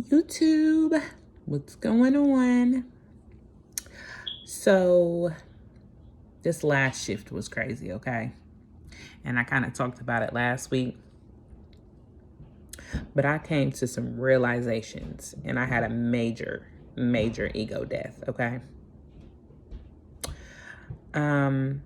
YouTube, what's going on? So, this last shift was crazy, okay? And I kind of talked about it last week, but I came to some realizations and I had a major ego death, okay? I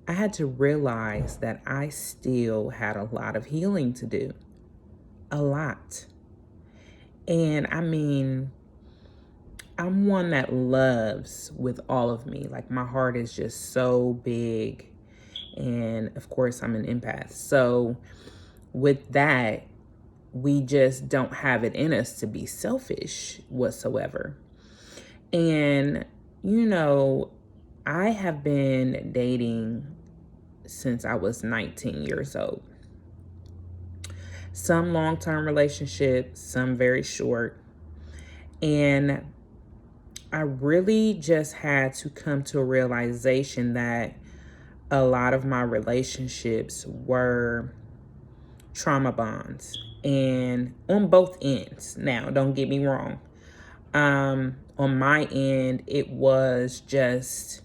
had to realize that I still had a lot of healing to do. A lot. And I mean, I'm one that loves with all of me. Like, my heart is just so big. And of course, I'm an empath. So with that, we just don't have it in us to be selfish whatsoever. And, I have been dating since I was 19 years old. Some long-term relationships, some very short. And I really just had to come to a realization that a lot of my relationships were trauma bonds, and on both ends. Now, don't get me wrong. On my end, it was just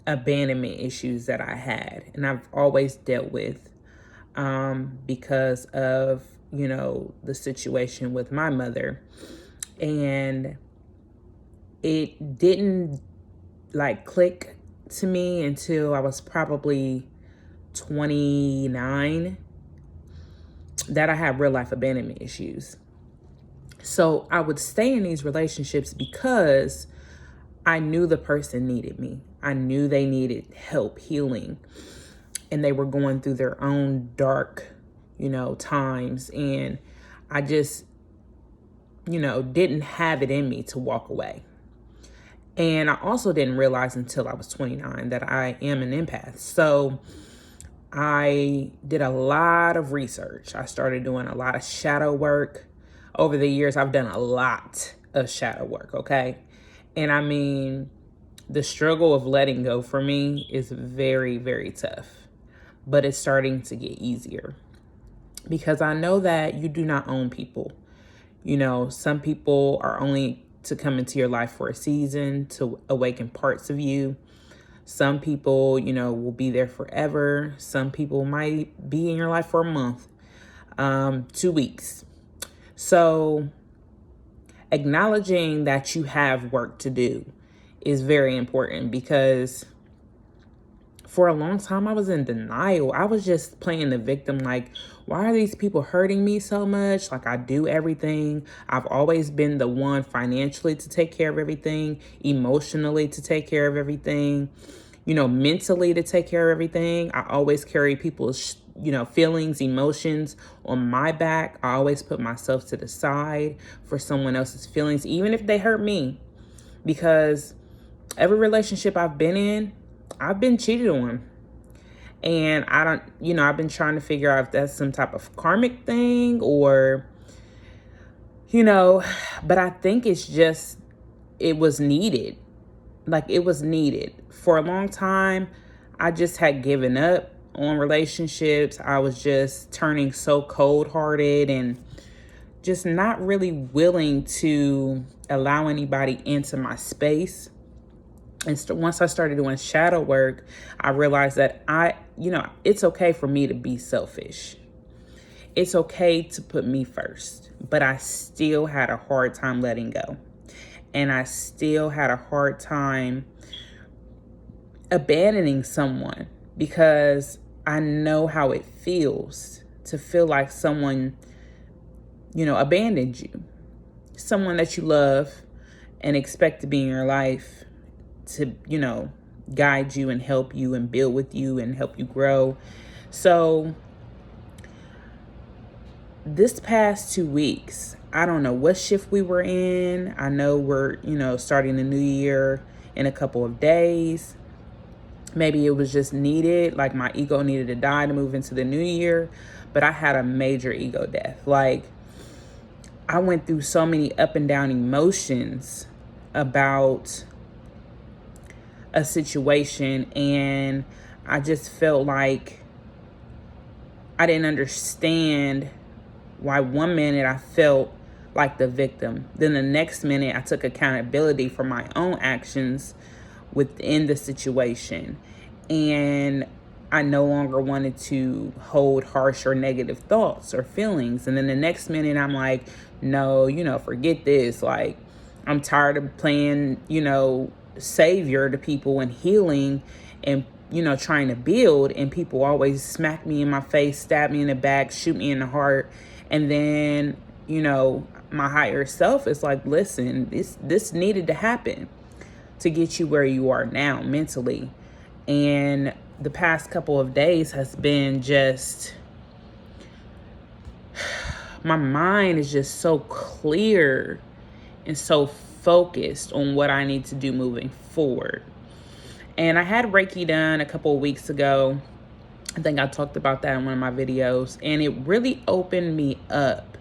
abandonment issues that I had, and I've always dealt with because of, the situation with my mother. And it didn't click to me until I was probably 29 that I had real life abandonment issues. So I would stay in these relationships because I knew the person needed me. I knew they needed help healing, and they were going through their own dark, times. And I just, didn't have it in me to walk away. And I also didn't realize until I was 29 that I am an empath. So I did a lot of research. I started doing a lot of shadow work. Over the years, I've done a lot of shadow work, okay? And I mean, the struggle of letting go for me is very, very tough. But it's starting to get easier because I know that you do not own people. Some people are only to come into your life for a season, to awaken parts of you. Some people, will be there forever. Some people might be in your life for a month, 2 weeks. So acknowledging that you have work to do is very important, because for a long time I was in denial. I was just playing the victim. Like, why are these people hurting me so much? Like, I do everything. I've always been the one financially to take care of everything, emotionally to take care of everything, mentally to take care of everything. I always carry people's, feelings, emotions on my back. I always put myself to the side for someone else's feelings, even if they hurt me, because every relationship I've been in, I've been cheated on. And I don't, I've been trying to figure out if that's some type of karmic thing or, but I think it's just, it was needed. Like, it was needed. For a long time, I just had given up on relationships. I was just turning so cold-hearted and just not really willing to allow anybody into my space. And once I started doing shadow work, I realized that it's okay for me to be selfish. It's okay to put me first, but I still had a hard time letting go. And I still had a hard time abandoning someone, because I know how it feels to feel like someone, abandoned you. Someone that you love and expect to be in your life to, guide you and help you and build with you and help you grow. So this past 2 weeks, I don't know what shift we were in. I know we're, starting the new year in a couple of days. Maybe it was just needed, like my ego needed to die to move into the new year. But I had a major ego death. Like, I went through so many up and down emotions about a situation, and I just felt like I didn't understand why one minute I felt like the victim. Then the next minute, I took accountability for my own actions within the situation. And I no longer wanted to hold harsh or negative thoughts or feelings. And then the next minute, I'm like, no, forget this. Like, I'm tired of playing, savior to people and healing and, trying to build. And people always smack me in my face, stab me in the back, shoot me in the heart. And then, my higher self is like, listen, this needed to happen to get you where you are now mentally. And the past couple of days has been just, my mind is just so clear and so focused on what I need to do moving forward. And I had Reiki done a couple of weeks ago. I think I talked about that in one of my videos, and it really opened me up.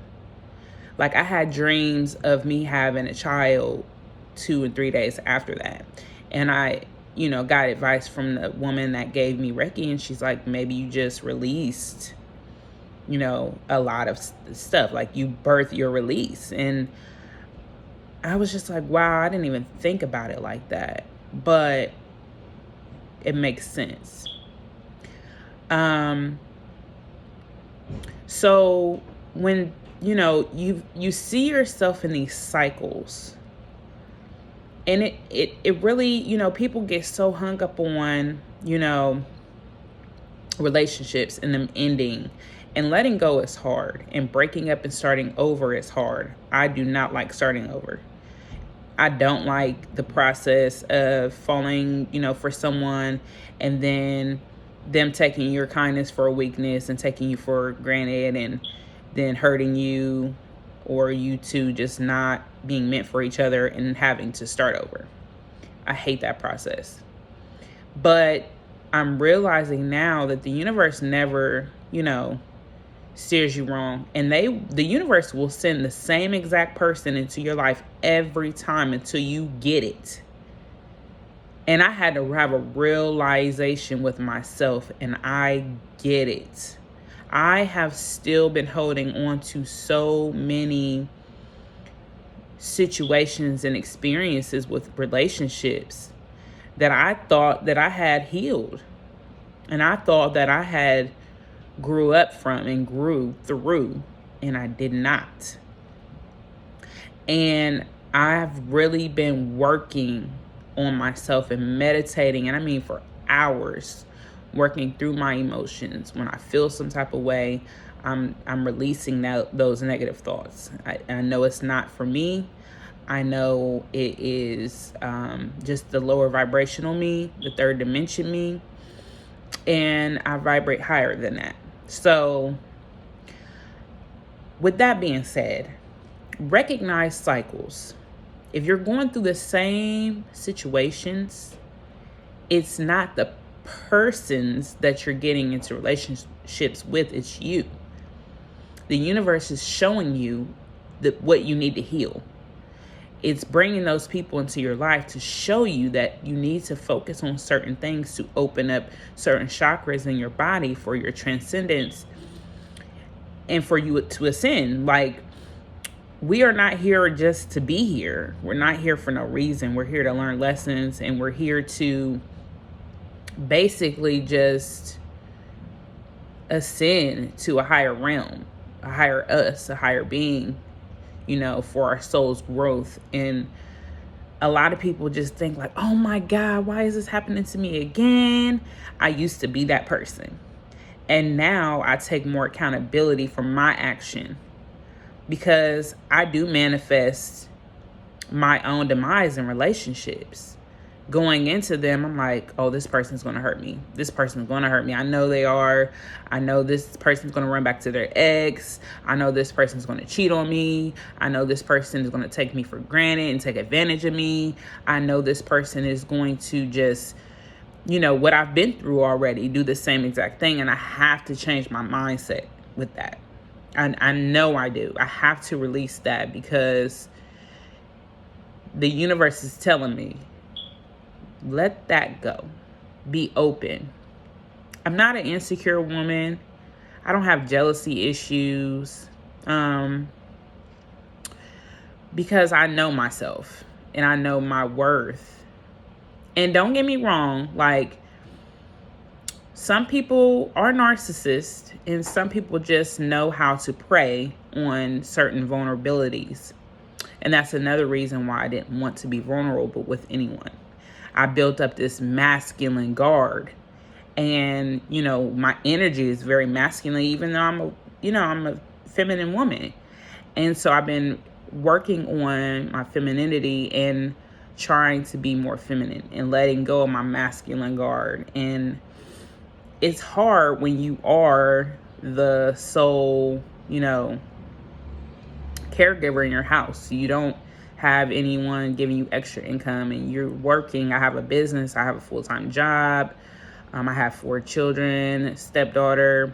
Like, I had dreams of me having a child 2 and 3 days after that. And I, got advice from the woman that gave me Reiki, and she's like, maybe you just released, a lot of stuff. Like, you birth your release. And I was just like, wow, I didn't even think about it like that. But it makes sense. So when, you see yourself in these cycles, and it really, people get so hung up on, relationships and them ending, and letting go is hard, and breaking up and starting over is hard. I do not like starting over. I don't like the process of falling, for someone and then them taking your kindness for a weakness and taking you for granted and then hurting you, or you two just not being meant for each other and having to start over. I hate that process. But I'm realizing now that the universe never, steers you wrong. And the universe will send the same exact person into your life every time until you get it. And I had to have a realization with myself, and I get it. I have still been holding on to so many situations and experiences with relationships that I thought that I had healed. And I thought that I had grew up from and grew through, and I did not. And I've really been working on myself and meditating, and I mean for hours, working through my emotions. When I feel some type of way, I'm releasing those negative thoughts. I know it's not for me. I know it is just the lower vibrational me, the third dimension me, and I vibrate higher than that. So with that being said, recognize cycles. If you're going through the same situations, it's not the persons that you're getting into relationships with, it's you. The universe is showing you what you need to heal. It's bringing those people into your life to show you that you need to focus on certain things to open up certain chakras in your body for your transcendence and for you to ascend. Like, we are not here just to be here. We're not here for no reason. We're here to learn lessons, and we're here to basically just ascend to a higher realm, a higher us, a higher being, for our soul's growth. And a lot of people just think like, oh my God, why is this happening to me again? I used to be that person. And now I take more accountability for my action, because I do manifest my own demise in relationships. Going into them, I'm like, oh, this person's going to hurt me. This person's going to hurt me. I know they are. I know this person's going to run back to their ex. I know this person's going to cheat on me. I know this person is going to take me for granted and take advantage of me. I know this person is going to just, what I've been through already, do the same exact thing. And I have to change my mindset with that. I know I do. I have to release that, because the universe is telling me, let that go. Be open. I'm not an insecure woman. I don't have jealousy issues. because I know myself and I know my worth. And don't get me wrong, like, some people are narcissists and some people just know how to prey on certain vulnerabilities. And that's another reason why I didn't want to be vulnerable with anyone. I built up this masculine guard, and, my energy is very masculine, even though I'm a feminine woman. And so I've been working on my femininity and trying to be more feminine and letting go of my masculine guard. And it's hard when you are the sole, caregiver in your house. You don't have anyone giving you extra income and you're working. I have a business. I have a full-time job. I have 4 children, stepdaughter,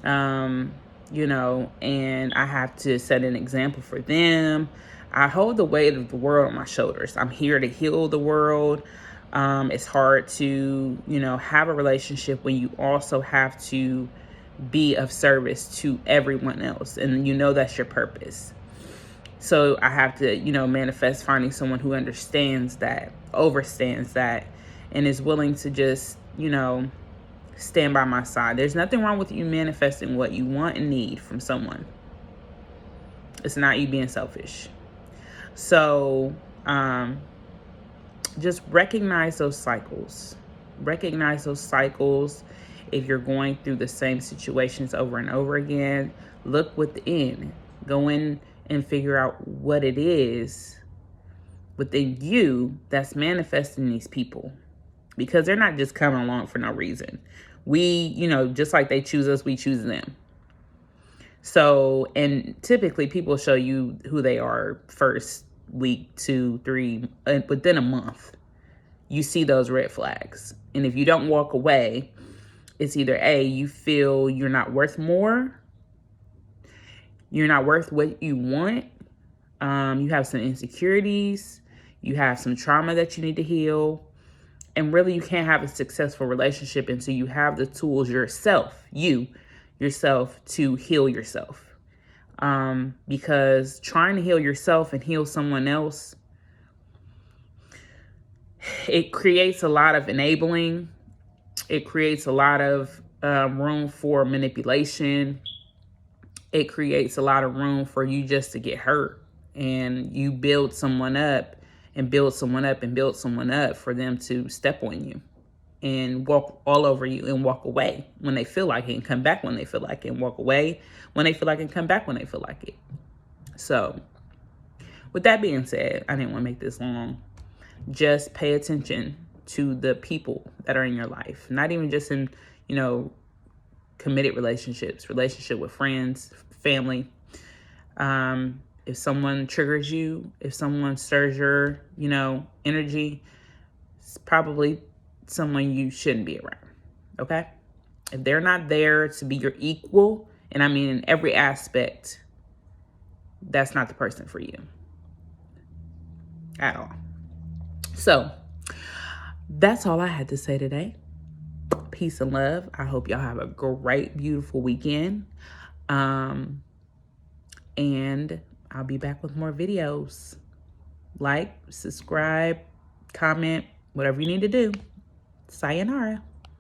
and I have to set an example for them. I hold the weight of the world on my shoulders. I'm here to heal the world. It's hard to, have a relationship when you also have to be of service to everyone else. And that's your purpose. So I have to, manifest finding someone who understands that, overstands that, and is willing to just, stand by my side. There's nothing wrong with you manifesting what you want and need from someone. It's not you being selfish. So, just recognize those cycles. Recognize those cycles. If you're going through the same situations over and over again, look within. Go in and figure out what it is within you that's manifesting these people. Because they're not just coming along for no reason. We, just like they choose us, we choose them. So, and typically people show you who they are first week, 2, 3, within a month. You see those red flags. And if you don't walk away, it's either A, you feel you're not worth more. You're not worth what you want. You have some insecurities. You have some trauma that you need to heal. And really, you can't have a successful relationship until you have the tools yourself to heal yourself. Because trying to heal yourself and heal someone else, it creates a lot of enabling. It creates a lot of room for manipulation. It creates a lot of room for you just to get hurt. And you build someone up and build someone up and build someone up for them to step on you and walk all over you and walk away when they feel like it, and come back when they feel like it, and walk away when they feel like it, and come back when they feel like it. So with that being said, I didn't want to make this long. Just pay attention to the people that are in your life, not even just in, committed relationships, relationship with friends, family. If someone triggers you, if someone stirs your, energy, it's probably someone you shouldn't be around. Okay? If they're not there to be your equal, and I mean in every aspect, that's not the person for you at all. So that's all I had to say today. Peace and love. I hope y'all have a great, beautiful weekend. And I'll be back with more videos. Like, subscribe, comment, whatever you need to do. Sayonara.